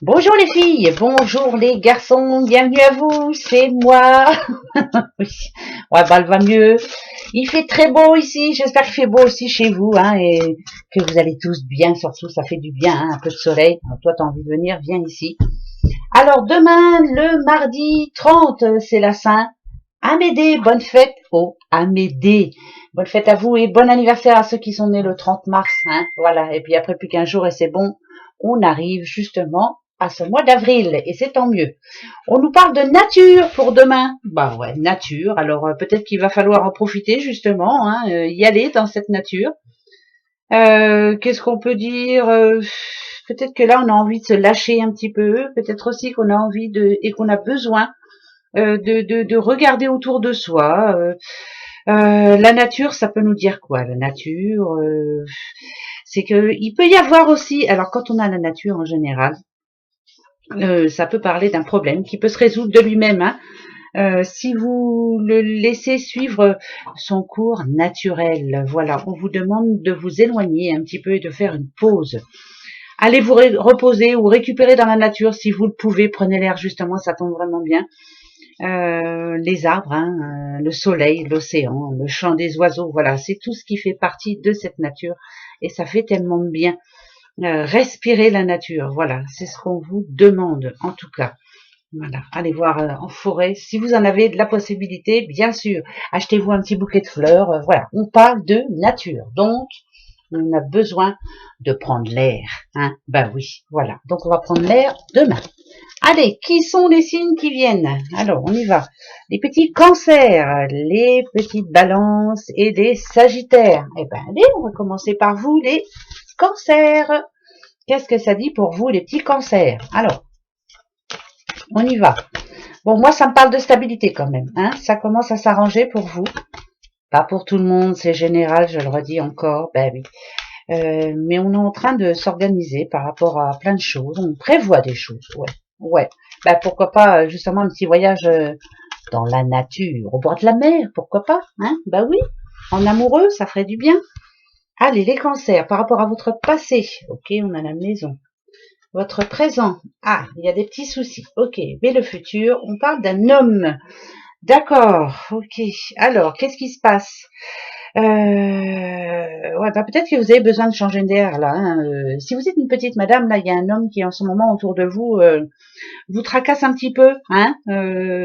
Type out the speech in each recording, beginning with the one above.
Bonjour les filles, bonjour les garçons, bienvenue à vous, c'est moi. Oui. Ouais, bah elle va mieux. Il fait très beau ici, j'espère qu'il fait beau aussi chez vous, hein, et que vous allez tous bien, surtout ça fait du bien, hein, un peu de soleil. Alors, toi t'as envie de venir, viens ici. Alors demain, le mardi 30, c'est la Saint. Amédée, bonne fête aux Amédée. Bonne fête à vous et bon anniversaire à ceux qui sont nés le 30 mars. Hein, voilà, et puis après plus qu'un jour et c'est bon, on arrive justement à ce mois d'avril et c'est tant mieux. On nous parle de nature pour demain. Bah ouais, nature. Alors peut-être qu'il va falloir en profiter justement, hein, y aller dans cette nature. Qu'est-ce qu'on peut dire peut-être que là on a envie de se lâcher un petit peu. Peut-être aussi qu'on a envie de et qu'on a besoin de regarder autour de soi. La nature, ça peut nous dire quoi? La nature, c'est que il peut y avoir aussi. Alors quand on a la nature en général, ça peut parler d'un problème qui peut se résoudre de lui-même. Hein. Si vous le laissez suivre son cours naturel, voilà, on vous demande de vous éloigner un petit peu et de faire une pause. Allez vous reposer ou récupérer dans la nature si vous le pouvez. Prenez l'air justement, ça tombe vraiment bien. Les arbres, hein, le soleil, l'océan, le chant des oiseaux, voilà, c'est tout ce qui fait partie de cette nature et ça fait tellement de bien. Respirer la nature, voilà, c'est ce qu'on vous demande en tout cas. Voilà, allez voir en forêt, si vous en avez de la possibilité, bien sûr. Achetez-vous un petit bouquet de fleurs, voilà, on parle de nature, donc on a besoin de prendre l'air, hein. Ben oui, voilà, donc on va prendre l'air demain. Allez, qui sont les signes qui viennent? Alors, on y va. Les petits cancers, les petites balances et les sagittaires. Eh ben, allez, on va commencer par vous, les cancers. Qu'est-ce que ça dit pour vous, les petits cancers? Alors, on y va. Bon, moi, ça me parle de stabilité quand même. Hein, ça commence à s'arranger pour vous. Pas pour tout le monde, c'est général, je le redis encore. Ben oui. Mais on est en train de s'organiser par rapport à plein de choses. On prévoit des choses, ouais. Ouais. Ben pourquoi pas justement un petit voyage dans la nature, au bord de la mer, pourquoi pas, hein? Ben oui. En amoureux, ça ferait du bien. Allez, les cancers, par rapport à votre passé. Ok, on a la maison. Votre présent. Ah, il y a des petits soucis. Ok, mais le futur, on parle d'un homme. D'accord, ok. Alors, qu'est-ce qui se passe? Ouais, bah peut-être que vous avez besoin de changer d'air là. Hein. Si vous êtes une petite madame, là, il y a un homme qui en ce moment autour de vous vous tracasse un petit peu. Hein.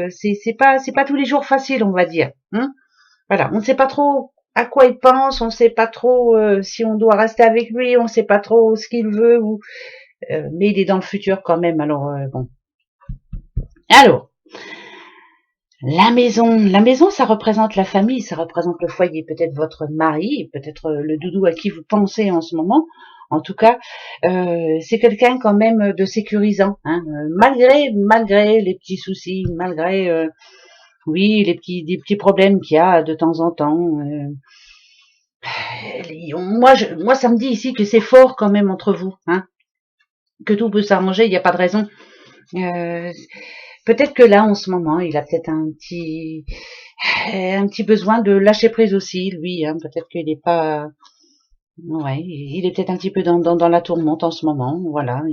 C'est pas tous les jours facile, on va dire. Hein. Voilà, on ne sait pas trop à quoi il pense, on ne sait pas trop si on doit rester avec lui, on ne sait pas trop ce qu'il veut. Mais il est dans le futur quand même. Alors bon. Alors. La maison, ça représente la famille, ça représente le foyer, peut-être votre mari, peut-être le doudou à qui vous pensez en ce moment. En tout cas, c'est quelqu'un quand même de sécurisant, hein, malgré les petits soucis, malgré oui des petits problèmes qu'il y a de temps en temps. Moi, ça me dit ici que c'est fort quand même entre vous, hein, que tout peut s'arranger, il n'y a pas de raison. Euh, Peut-être que là, en ce moment, il a peut-être un petit besoin de lâcher prise aussi, lui. Hein. Peut-être qu'il n'est pas, ouais, il est peut-être un petit peu dans la tourmente en ce moment. Voilà,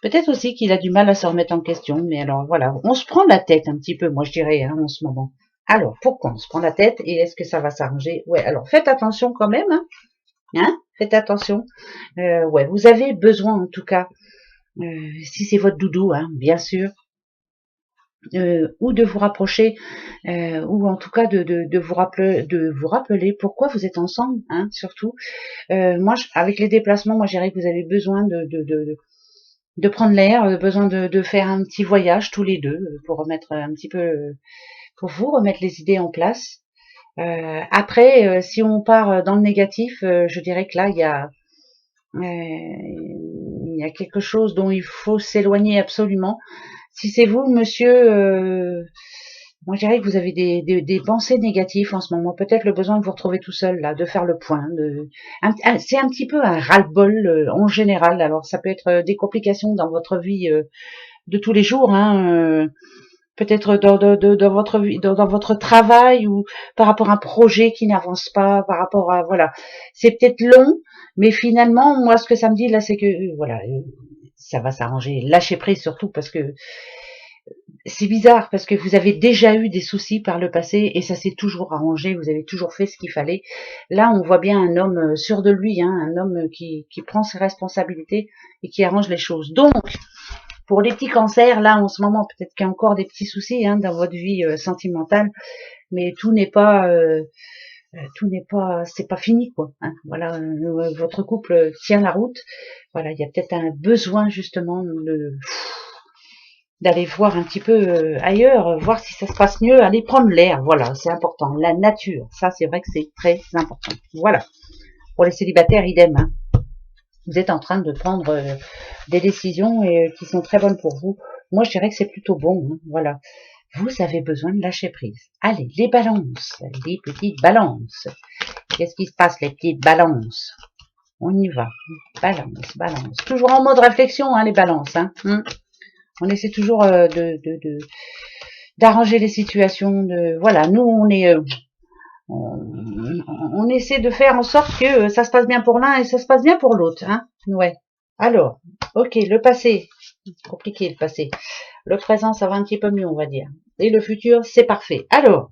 peut-être aussi qu'il a du mal à se remettre en question. Mais alors, voilà, on se prend la tête un petit peu, moi je dirais, hein, en ce moment. Alors, pourquoi on se prend la tête et est-ce que ça va s'arranger? Ouais, alors faites attention quand même, hein, hein, faites attention. Ouais, vous avez besoin en tout cas, si c'est votre doudou, hein, bien sûr. Ou de vous rapprocher, ou en tout cas de vous rappeler pourquoi vous êtes ensemble, hein, surtout. Moi, avec les déplacements, moi, je dirais que vous avez besoin de prendre l'air, besoin de faire un petit voyage tous les deux pour remettre un petit peu, pour vous remettre les idées en place. Après, si on part dans le négatif, je dirais que là, il y a quelque chose dont il faut s'éloigner absolument. Si c'est vous, monsieur, moi je dirais que vous avez des pensées négatives en ce moment. Peut-être le besoin de vous retrouver tout seul, là, de faire le point. C'est un petit peu un ras-le-bol en général. Alors ça peut être des complications dans votre vie de tous les jours. Hein, peut-être dans votre vie, dans votre travail ou par rapport à un projet qui n'avance pas, par rapport à voilà. C'est peut-être long, mais finalement, moi ce que ça me dit là, c'est que voilà ça va s'arranger. Lâchez prise surtout parce que c'est bizarre, parce que vous avez déjà eu des soucis par le passé et ça s'est toujours arrangé, vous avez toujours fait ce qu'il fallait. Là, on voit bien un homme sûr de lui, hein, un homme qui prend ses responsabilités et qui arrange les choses. Donc, pour les petits cancers, là, en ce moment, peut-être qu'il y a encore des petits soucis hein, dans votre vie sentimentale, mais c'est pas fini, quoi. Hein. Voilà, votre couple tient la route. Voilà, il y a peut-être un besoin justement d'aller voir un petit peu ailleurs, voir si ça se passe mieux, aller prendre l'air, voilà, c'est important. La nature, ça c'est vrai que c'est très important. Voilà. Pour les célibataires, idem. Hein. Vous êtes en train de prendre des décisions qui sont très bonnes pour vous. Moi, je dirais que c'est plutôt bon. Hein. Voilà. Vous avez besoin de lâcher prise. Allez, les balances, les petites balances. Qu'est-ce qui se passe, les petites balances? On y va. Balance, balance. Toujours en mode réflexion, hein, les balances. Hein. On essaie toujours d'arranger les situations. Voilà, nous, on essaie de faire en sorte que ça se passe bien pour l'un et ça se passe bien pour l'autre. Hein. Ouais. Alors, ok, le passé. Compliqué, le passé. Le présent, ça va un petit peu mieux, on va dire. Et le futur, c'est parfait. Alors,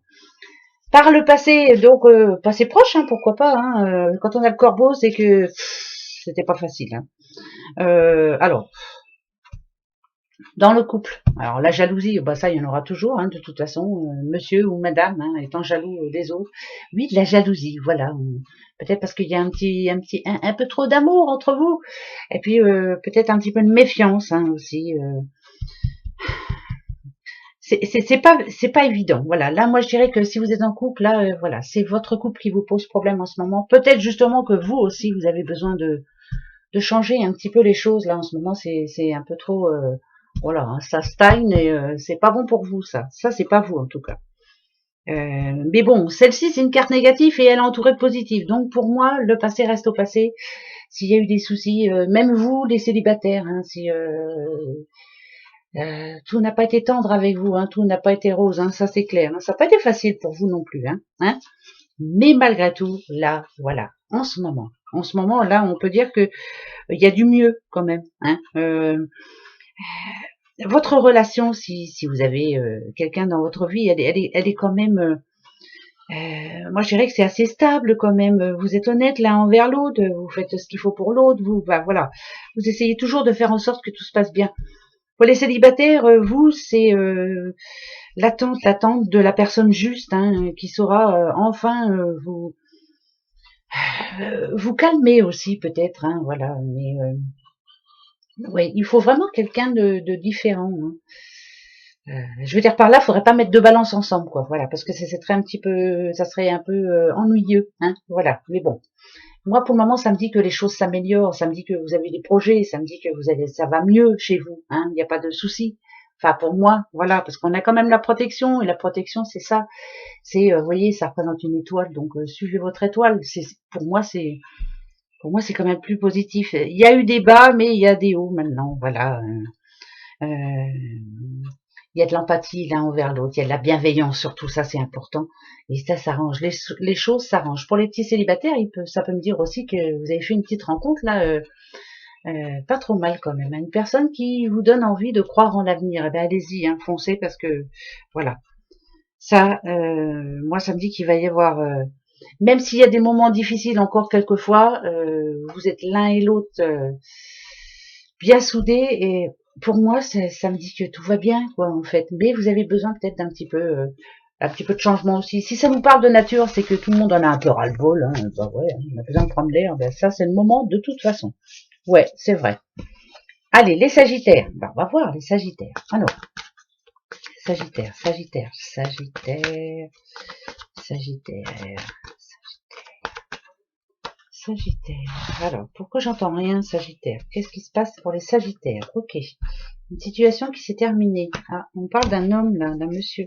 par le passé, donc passé proche, hein, pourquoi pas. Hein, quand on a le corbeau, c'est que c'était pas facile. Hein. Alors, dans le couple, alors la jalousie, bah ça, il y en aura toujours, hein, de toute façon, monsieur ou madame, hein, étant jaloux des autres. Oui, de la jalousie, voilà. Peut-être parce qu'il y a un peu trop d'amour entre vous. Et puis peut-être un petit peu de méfiance hein, aussi. C'est pas évident. Voilà. Là, moi, je dirais que si vous êtes en couple, là, voilà, c'est votre couple qui vous pose problème en ce moment. Peut-être justement que vous aussi, vous avez besoin de changer un petit peu les choses. Là, en ce moment, c'est un peu trop, voilà, hein, ça stagne et c'est pas bon pour vous, ça. Ça, c'est pas vous en tout cas. Mais bon, celle-ci, c'est une carte négative et elle est entourée de positifs. Donc, pour moi, le passé reste au passé. S'il y a eu des soucis, même vous, les célibataires, hein, si tout n'a pas été tendre avec vous, hein, tout n'a pas été rose, hein, ça c'est clair. Hein, ça n'a pas été facile pour vous non plus, hein. Mais malgré tout, là, voilà, en ce moment, là, on peut dire que il y a du mieux quand même. Hein. Votre relation, si vous avez quelqu'un dans votre vie, elle est quand même. Moi, je dirais que c'est assez stable quand même. Vous êtes honnête l'un envers l'autre, vous faites ce qu'il faut pour l'autre, voilà. Vous essayez toujours de faire en sorte que tout se passe bien. Pour les célibataires, vous, c'est l'attente de la personne juste, hein, qui saura enfin vous calmer aussi peut-être, hein, voilà. Mais ouais, il faut vraiment quelqu'un de différent. Hein. Je veux dire par là, faudrait pas mettre deux balances ensemble, quoi. Voilà, parce que ça serait un peu ennuyeux, hein. Voilà. Mais bon, moi pour le moment, ça me dit que les choses s'améliorent, ça me dit que vous avez des projets, ça me dit que ça va mieux chez vous, hein. Il n'y a pas de souci. Enfin pour moi, voilà, parce qu'on a quand même la protection et la protection, c'est ça. C'est, vous voyez, ça représente une étoile, donc suivez votre étoile. Pour moi, c'est quand même plus positif. Il y a eu des bas, mais il y a des hauts maintenant. Voilà. Il y a de l'empathie l'un envers l'autre, il y a de la bienveillance surtout, ça c'est important. Et ça s'arrange, les choses s'arrangent. Pour les petits célibataires, ça peut me dire aussi que vous avez fait une petite rencontre là, pas trop mal quand même. Une personne qui vous donne envie de croire en l'avenir. Eh ben allez-y, hein, foncez parce que voilà. Ça, moi ça me dit qu'il va y avoir, même s'il y a des moments difficiles encore quelquefois, vous êtes l'un et l'autre bien soudés et pour moi, ça me dit que tout va bien, quoi, en fait. Mais vous avez besoin peut-être d'un petit peu de changement aussi. Si ça nous parle de nature, c'est que tout le monde en a un peu ras-le-bol. Hein. Bah ouais, on a besoin de prendre l'air. Ben ça, c'est le moment de toute façon. Ouais, c'est vrai. Allez, les Sagittaires. Ben, on va voir les Sagittaires. Alors, Sagittaire, Sagittaire, Sagittaire, Sagittaire, Sagittaire. Alors, pourquoi j'entends rien, Sagittaire? Qu'est-ce qui se passe pour les Sagittaires? Ok. Une situation qui s'est terminée. Ah, on parle d'un homme, là, d'un monsieur.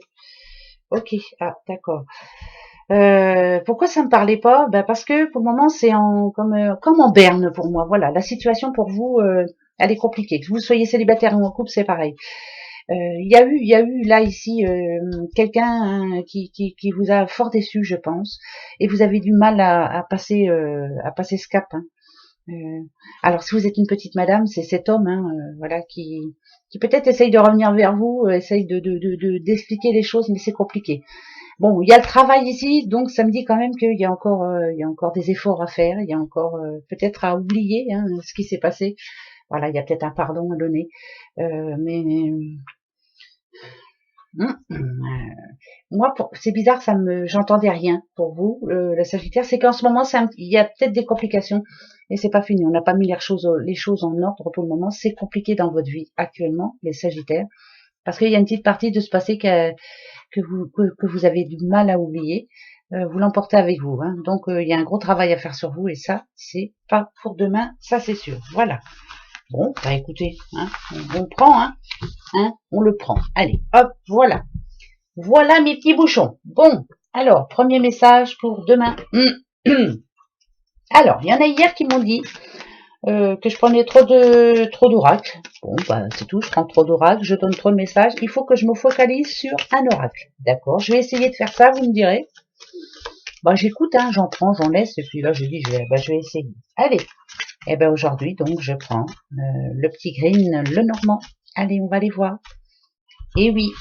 Ok. Ah, d'accord. Pourquoi ça me parlait pas? Ben parce que pour le moment, c'est comme en berne pour moi. Voilà, la situation pour vous, elle est compliquée. Que vous soyez célibataire ou en couple, c'est pareil. Il y a eu là ici quelqu'un hein, qui vous a fort déçu, je pense, et vous avez du mal à passer ce cap. Hein. Alors, si vous êtes une petite madame, c'est cet homme, hein, voilà, qui peut-être essaye de revenir vers vous, essaye d'expliquer les choses, mais c'est compliqué. Bon, il y a le travail ici, donc ça me dit quand même qu'il y a encore des efforts à faire, il y a encore peut-être à oublier hein, ce qui s'est passé. Voilà, il y a peut-être un pardon à donner, mais moi, c'est bizarre, j'entendais rien pour vous, la Sagittaire. C'est qu'en ce moment, il y a peut-être des complications et c'est pas fini. On n'a pas mis les choses en ordre pour le moment. C'est compliqué dans votre vie actuellement, les Sagittaires, parce qu'il y a une petite partie de ce passé que vous avez du mal à oublier. Vous l'emportez avec vous, hein. Donc il y a un gros travail à faire sur vous et ça, c'est pas pour demain, ça c'est sûr. Voilà. Bon, bah écoutez, hein, on prend, hein, on le prend. Allez, hop, voilà. Voilà mes petits bouchons. Bon, alors, premier message pour demain. Alors, il y en a hier qui m'ont dit que je prenais trop d'oracles. Bon, bah c'est tout, je prends trop d'oracles, je donne trop de messages. Il faut que je me focalise sur un oracle. D'accord, je vais essayer de faire ça, vous me direz. Bah j'écoute, hein, j'en prends, j'en laisse, et puis là je dis, je vais essayer. Allez, et ben aujourd'hui, donc, je prends le petit green, le normand. Allez, on va les voir. Et oui,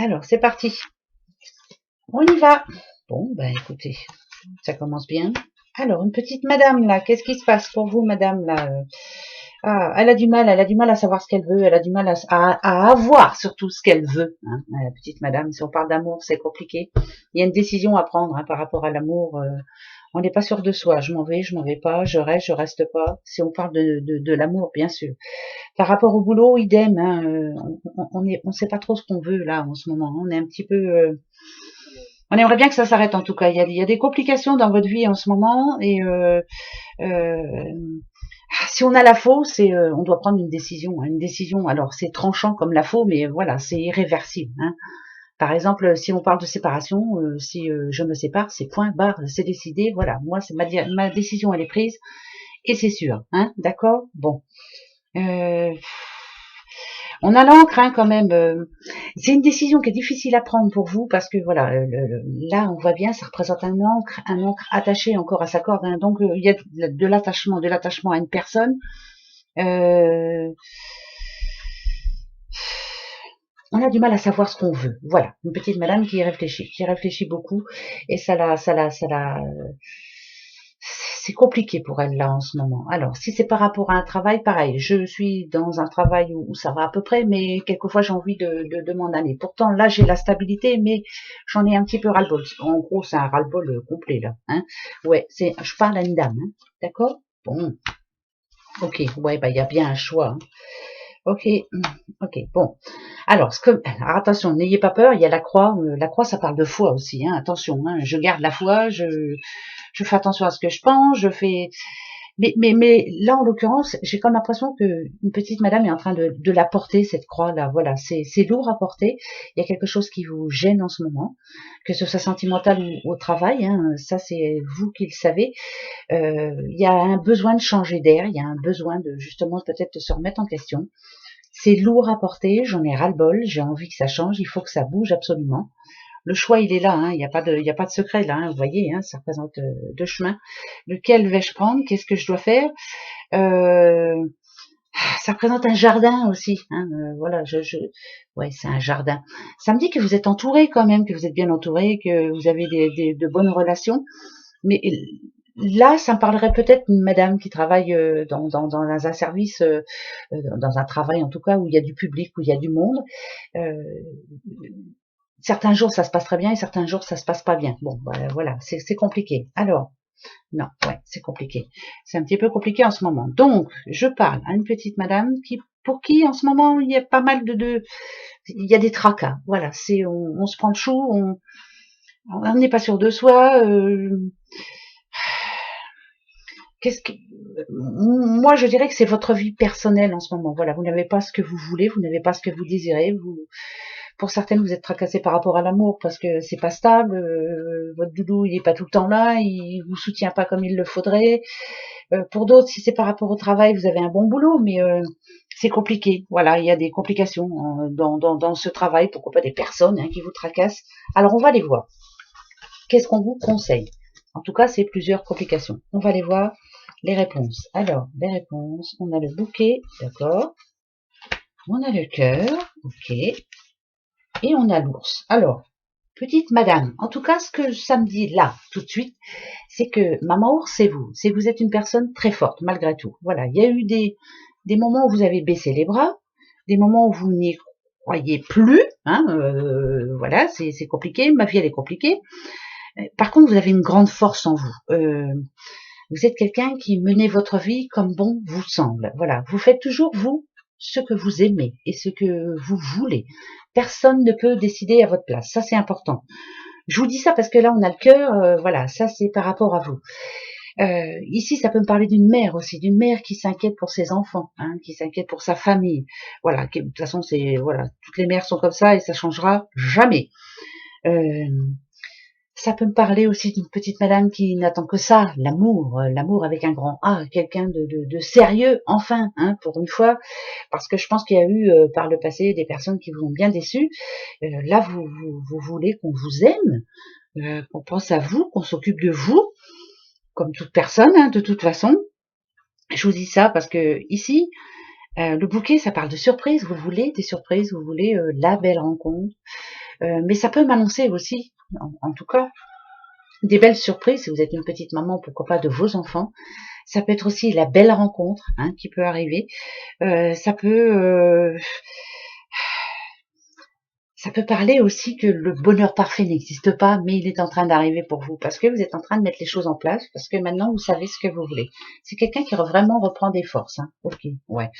alors, c'est parti. On y va. Bon, ben écoutez, ça commence bien. Alors, une petite madame, là, qu'est-ce qui se passe pour vous, madame, là Ah, elle a du mal à savoir ce qu'elle veut, elle a du mal à avoir surtout ce qu'elle veut. Hein, la petite madame, si on parle d'amour, c'est compliqué. Il y a une décision à prendre hein, par rapport à l'amour. On n'est pas sûr de soi. Je m'en vais pas, je reste pas. Si on parle de l'amour, bien sûr. Par rapport au boulot, idem. Hein, on sait pas trop ce qu'on veut là en ce moment. On est un petit peu on aimerait bien que ça s'arrête en tout cas. Il y a des complications dans votre vie en ce moment et si on a la faux, on doit prendre une décision. Hein, une décision. Alors c'est tranchant comme la faux, mais voilà, c'est irréversible. Hein. Par exemple, si on parle de séparation, si je me sépare, c'est point barre, c'est décidé. Voilà, moi c'est ma décision, elle est prise et c'est sûr. Hein, d'accord. Bon. On a l'encre hein, quand même. C'est une décision qui est difficile à prendre pour vous parce que voilà, là on voit bien, ça représente un encre attaché encore à sa corde. Hein, donc il y a de l'attachement à une personne. On a du mal à savoir ce qu'on veut. Voilà, une petite madame qui réfléchit beaucoup et c'est compliqué pour elle là en ce moment. Alors, si c'est par rapport à un travail, pareil, je suis dans un travail où ça va à peu près, mais quelquefois j'ai envie de m'en aller. Pourtant, là, j'ai la stabilité, mais j'en ai un petit peu ras-le-bol. En gros, c'est un ras-le-bol complet là. Hein. Ouais, je parle à une dame, hein. D'accord. Bon, ok, ouais, bah il y a bien un choix. Hein. Ok, ok, bon. Alors, attention, n'ayez pas peur, il y a la croix. La croix, ça parle de foi aussi. Hein, attention, hein, je garde la foi, je fais attention à ce que je pense, je fais. Mais là, en l'occurrence, j'ai comme l'impression que une petite madame est en train de la porter, cette croix-là. Voilà, c'est lourd à porter. Il y a quelque chose qui vous gêne en ce moment, que ce soit sentimental ou au travail. Hein, ça, c'est vous qui le savez. Il y a un besoin de changer d'air, il y a un besoin de justement peut-être de se remettre en question. C'est lourd à porter, j'en ai ras-le-bol, j'ai envie que ça change, il faut que ça bouge absolument. Le choix, il est là, hein, il n'y a pas de secret là, hein, vous voyez, hein, ça représente deux chemins. Lequel vais-je prendre? Qu'est-ce que je dois faire? Ça représente un jardin aussi, hein, voilà, ouais, c'est un jardin. Ça me dit que vous êtes entouré quand même, que vous êtes bien entouré, que vous avez de bonnes relations, mais là, ça me parlerait peut-être d'une madame qui travaille dans un service, dans un travail en tout cas où il y a du public, où il y a du monde. Euh, certains jours ça se passe très bien et certains jours ça se passe pas bien. Bon, voilà, c'est compliqué. Alors, non, ouais, c'est compliqué. C'est un petit peu compliqué en ce moment. Donc, je parle à une petite madame pour qui en ce moment il y a pas mal il y a des tracas. Voilà, on se prend de chou, on n'est pas sûr de soi. Moi je dirais que c'est votre vie personnelle en ce moment. Voilà, vous n'avez pas ce que vous voulez, vous n'avez pas ce que vous désirez. Pour certaines, vous êtes tracassé par rapport à l'amour parce que c'est pas stable. Votre doudou, il est pas tout le temps là, il vous soutient pas comme il le faudrait. Pour d'autres, si c'est par rapport au travail, vous avez un bon boulot, mais c'est compliqué. Voilà, il y a des complications dans ce travail. Pourquoi pas des personnes hein, qui vous tracassent. Alors on va les voir. Qu'est-ce qu'on vous conseille? En tout cas, c'est plusieurs complications. On va les voir. Les réponses. Alors, les réponses. On a le bouquet, d'accord. On a le cœur, ok. Et on a l'ours. Alors, petite madame, en tout cas, ce que ça me dit là, tout de suite, c'est que maman ours, c'est vous. C'est que vous êtes une personne très forte, malgré tout. Voilà, il y a eu des moments où vous avez baissé les bras, des moments où vous n'y croyez plus. Hein, voilà, c'est compliqué. Ma vie, elle est compliquée. Par contre, vous avez une grande force en vous. Vous êtes quelqu'un qui menez votre vie comme bon vous semble. Voilà, vous faites toujours, vous, ce que vous aimez et ce que vous voulez. Personne ne peut décider à votre place. Ça, c'est important. Je vous dis ça parce que là, on a le cœur. Voilà, ça, c'est par rapport à vous. Ici, ça peut me parler d'une mère aussi, d'une mère qui s'inquiète pour ses enfants, hein, qui s'inquiète pour sa famille. Voilà, de toute façon, c'est voilà, toutes les mères sont comme ça et ça changera jamais. Ça peut me parler aussi d'une petite madame qui n'attend que ça, l'amour, l'amour avec un grand A, quelqu'un de sérieux, enfin, hein, pour une fois, parce que je pense qu'il y a eu par le passé des personnes qui vous ont bien déçu. Là, vous voulez qu'on vous aime, qu'on pense à vous, qu'on s'occupe de vous, comme toute personne, hein, de toute façon. Je vous dis ça parce que ici, le bouquet, ça parle de surprises. Vous voulez des surprises, vous voulez la belle rencontre, mais ça peut m'annoncer aussi, en tout cas, des belles surprises. Si vous êtes une petite maman, pourquoi pas de vos enfants. Ça peut être aussi la belle rencontre, hein, qui peut arriver. Ça peut parler aussi que le bonheur parfait n'existe pas, mais il est en train d'arriver pour vous, parce que vous êtes en train de mettre les choses en place, parce que maintenant vous savez ce que vous voulez. C'est quelqu'un qui vraiment reprend des forces. Hein. Ok, ouais.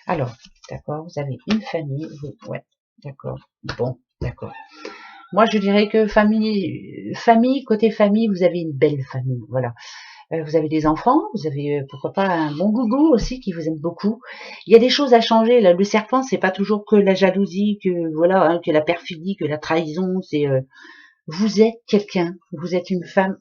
Alors, d'accord, vous avez une famille, ouais, d'accord. Bon, d'accord. Moi, je dirais que côté famille, vous avez une belle famille, voilà. Vous avez des enfants, vous avez pourquoi pas un bon gougou aussi qui vous aime beaucoup. Il y a des choses à changer. Là, le serpent, c'est pas toujours que la jalousie, que voilà, hein, que la perfidie, que la trahison. C'est vous êtes quelqu'un, vous êtes une femme.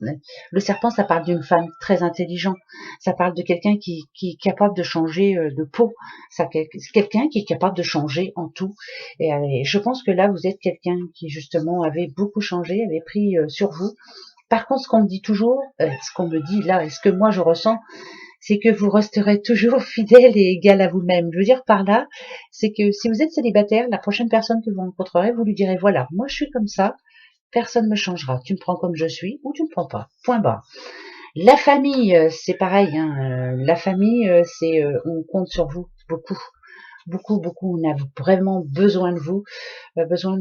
Le serpent, ça parle d'une femme très intelligente. Ça parle de quelqu'un qui est capable de changer de peau. Ça, quelqu'un qui est capable de changer en tout. Et je pense que là, vous êtes quelqu'un qui justement avait beaucoup changé, avait pris sur vous. Par contre, ce qu'on me dit toujours, ce qu'on me dit là, et ce que moi je ressens, c'est que vous resterez toujours fidèle et égal à vous-même. Je veux dire par là, c'est que si vous êtes célibataire, la prochaine personne que vous rencontrerez, vous lui direz, voilà, moi je suis comme ça, personne ne me changera. Tu me prends comme je suis ou tu me prends pas. Point barre. La famille, c'est pareil. Hein, la famille, c'est, on compte sur vous beaucoup. Beaucoup, beaucoup, on a vraiment besoin de vous, besoin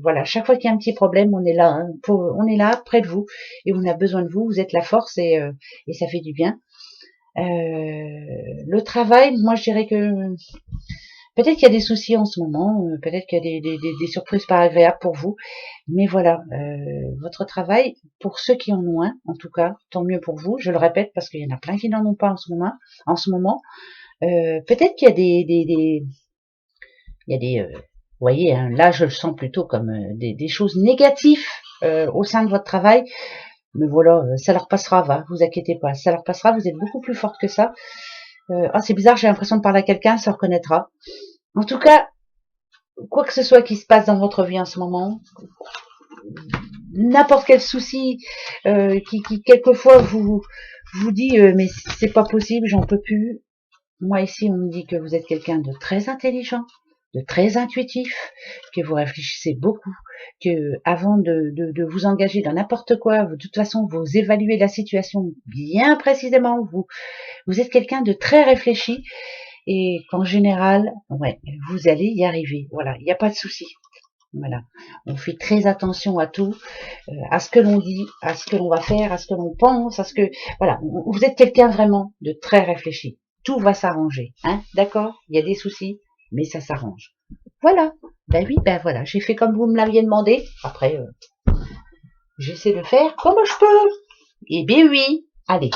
voilà, chaque fois qu'il y a un petit problème, on est là, hein, on est là près de vous et on a besoin de vous, vous êtes la force et ça fait du bien. Le travail, moi je dirais que peut-être qu'il y a des soucis en ce moment, peut-être qu'il y a des surprises pas agréables pour vous, mais voilà, votre travail, pour ceux qui en ont un, en tout cas, tant mieux pour vous, je le répète parce qu'il y en a plein qui n'en ont pas en ce moment. Peut-être qu'il y a vous voyez, hein, là je le sens plutôt comme des choses négatives au sein de votre travail, mais voilà, ça leur passera, va, vous inquiétez pas, ça leur passera, vous êtes beaucoup plus forte que ça. C'est bizarre, j'ai l'impression de parler à quelqu'un, ça reconnaîtra. En tout cas, quoi que ce soit qui se passe dans votre vie en ce moment, n'importe quel souci qui quelquefois vous dit mais c'est pas possible, j'en peux plus. Moi ici on me dit que vous êtes quelqu'un de très intelligent, de très intuitif, que vous réfléchissez beaucoup, que avant de vous engager dans n'importe quoi, de toute façon vous évaluez la situation bien précisément, vous êtes quelqu'un de très réfléchi et qu'en général, ouais, vous allez y arriver. Voilà, il n'y a pas de souci. Voilà, on fait très attention à tout, à ce que l'on dit, à ce que l'on va faire, à ce que l'on pense, à ce que voilà, vous êtes quelqu'un vraiment de très réfléchi. Tout va s'arranger, hein, d'accord? Il y a des soucis, mais ça s'arrange. Voilà. Ben oui, ben voilà, j'ai fait comme vous me l'aviez demandé. Après, j'essaie de faire comme je peux. Eh bien oui. Allez.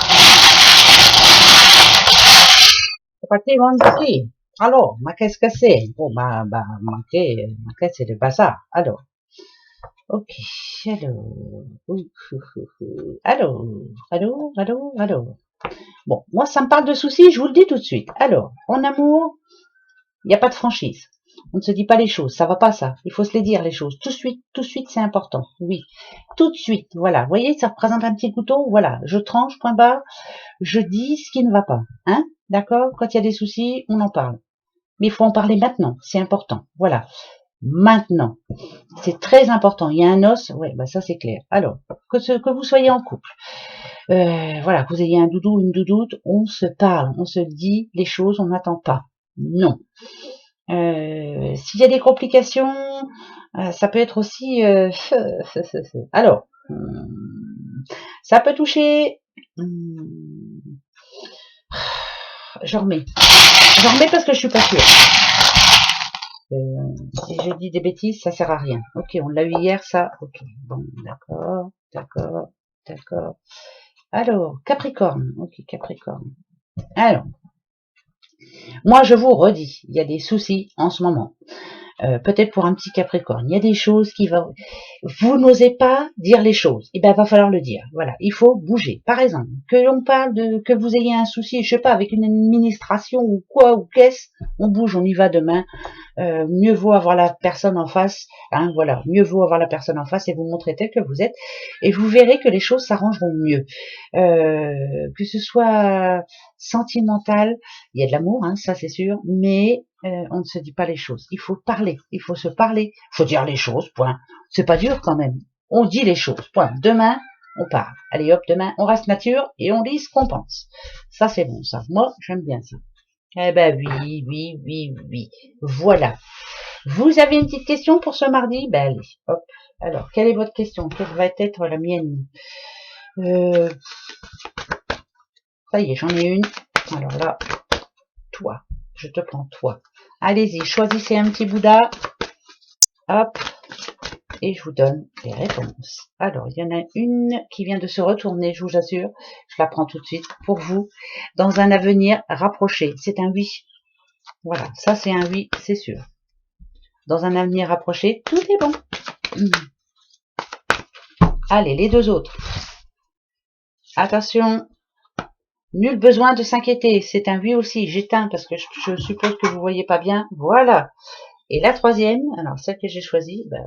C'est parti, mon petit. Alors, ma qu'est-ce que c'est? Bon, ma qu'est-ce c'est le bazar. Alors. Ok, alors. Bon, moi, ça me parle de soucis, je vous le dis tout de suite. Alors, en amour, il n'y a pas de franchise. On ne se dit pas les choses, ça va pas ça. Il faut se les dire les choses. Tout de suite, c'est important. Oui, tout de suite. Voilà, vous voyez, ça représente un petit couteau. Voilà, je tranche, point barre. Je dis ce qui ne va pas. Hein, d'accord? Quand il y a des soucis, on en parle. Mais il faut en parler maintenant. C'est important. Voilà, maintenant. C'est très important. Il y a un os. Ouais, bah ça c'est clair. Alors, que vous soyez en couple. Voilà, que vous ayez un doudou, une doudoute, on se parle, on se dit les choses, on n'attend pas. Non. S'il y a des complications, ça peut être aussi... alors, ça peut toucher... J'en remets. J'en remets parce que je suis pas sûre. Si je dis des bêtises, ça sert à rien. Ok, on l'a eu hier, ça. Ok, bon, d'accord, d'accord, d'accord. Alors, Capricorne. Ok, Capricorne. Alors, moi je vous redis, il y a des soucis en ce moment. Peut-être pour un petit Capricorne, il y a des choses qui vont... Vous n'osez pas dire les choses, et ben va falloir le dire. Voilà, il faut bouger. Par exemple, que l'on parle de que vous ayez un souci, je sais pas, avec une administration ou quoi ou qu'est-ce, on bouge, on y va demain. Mieux vaut avoir la personne en face, hein, voilà, mieux vaut avoir la personne en face et vous montrer tel que vous êtes, et vous verrez que les choses s'arrangeront mieux. Que ce soit sentimental, il y a de l'amour, hein, ça c'est sûr, mais on ne se dit pas les choses. Il faut parler, il faut se parler, il faut dire les choses, point. C'est pas dur quand même. On dit les choses, point. Demain, on parle. Allez hop, demain, on reste nature et on dit ce qu'on pense. Ça c'est bon, ça. Moi, j'aime bien ça. Eh ben oui, oui, oui, oui. Voilà. Vous avez une petite question pour ce mardi? Ben allez, hop. Alors, quelle est votre question? Quelle va être la mienne? Ça y est, j'en ai une. Alors là, toi. Je te prends toi. Allez-y, choisissez un petit Bouddha. Hop. Et je vous donne les réponses. Alors, il y en a une qui vient de se retourner, je vous assure. Je la prends tout de suite pour vous. Dans un avenir rapproché. C'est un oui. Voilà, ça c'est un oui, c'est sûr. Dans un avenir rapproché, tout est bon. Allez, les deux autres. Attention, nul besoin de s'inquiéter. C'est un oui aussi. J'éteins parce que je suppose que vous voyez pas bien. Voilà. Et la troisième, alors celle que j'ai choisie, ben,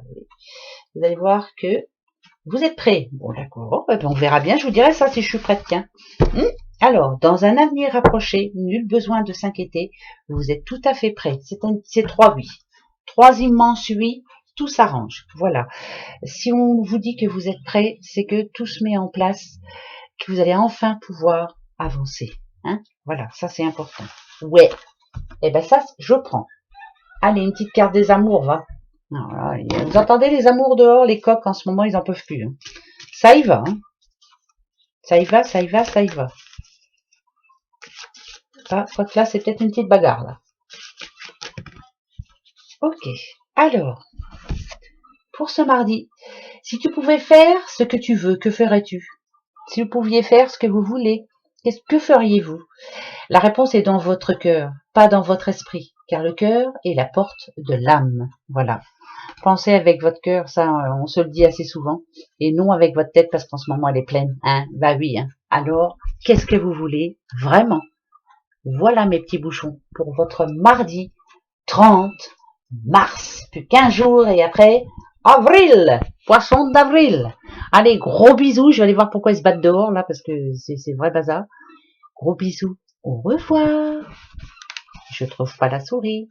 vous allez voir que vous êtes prêts. Bon, d'accord. Ben, on verra bien. Je vous dirai ça si je suis prête. Tiens. Alors, dans un avenir rapproché, nul besoin de s'inquiéter. Vous êtes tout à fait prêts. C'est trois oui. Trois immenses oui. Tout s'arrange. Voilà. Si on vous dit que vous êtes prêts, c'est que tout se met en place, que vous allez enfin pouvoir avancer. Hein, voilà, ça c'est important. Ouais. Et ben ça, je prends. Allez, une petite carte des amours, va. Alors, vous entendez les amours dehors, les coqs en ce moment, ils en peuvent plus. Hein. Ça y va. Hein. Ça y va, ça y va, ça y va. Ah, je crois que là, c'est peut-être une petite bagarre, là. Ok. Alors, pour ce mardi, si tu pouvais faire ce que tu veux, que ferais-tu? Si vous pouviez faire ce que vous voulez, que feriez-vous? La réponse est dans votre cœur, pas dans votre esprit, car le cœur est la porte de l'âme. Voilà. Pensez avec votre cœur, ça, on se le dit assez souvent, et non avec votre tête, parce qu'en ce moment, elle est pleine. Hein, bah oui. Hein. Alors, qu'est-ce que vous voulez vraiment? Voilà mes petits bouchons pour votre mardi 30 mars. Plus 15 jours, et après, avril, poisson d'avril. Allez, gros bisous. Je vais aller voir pourquoi ils se battent dehors, là, parce que c'est vrai bazar. Gros bisous. Au revoir. Je trouve pas la souris.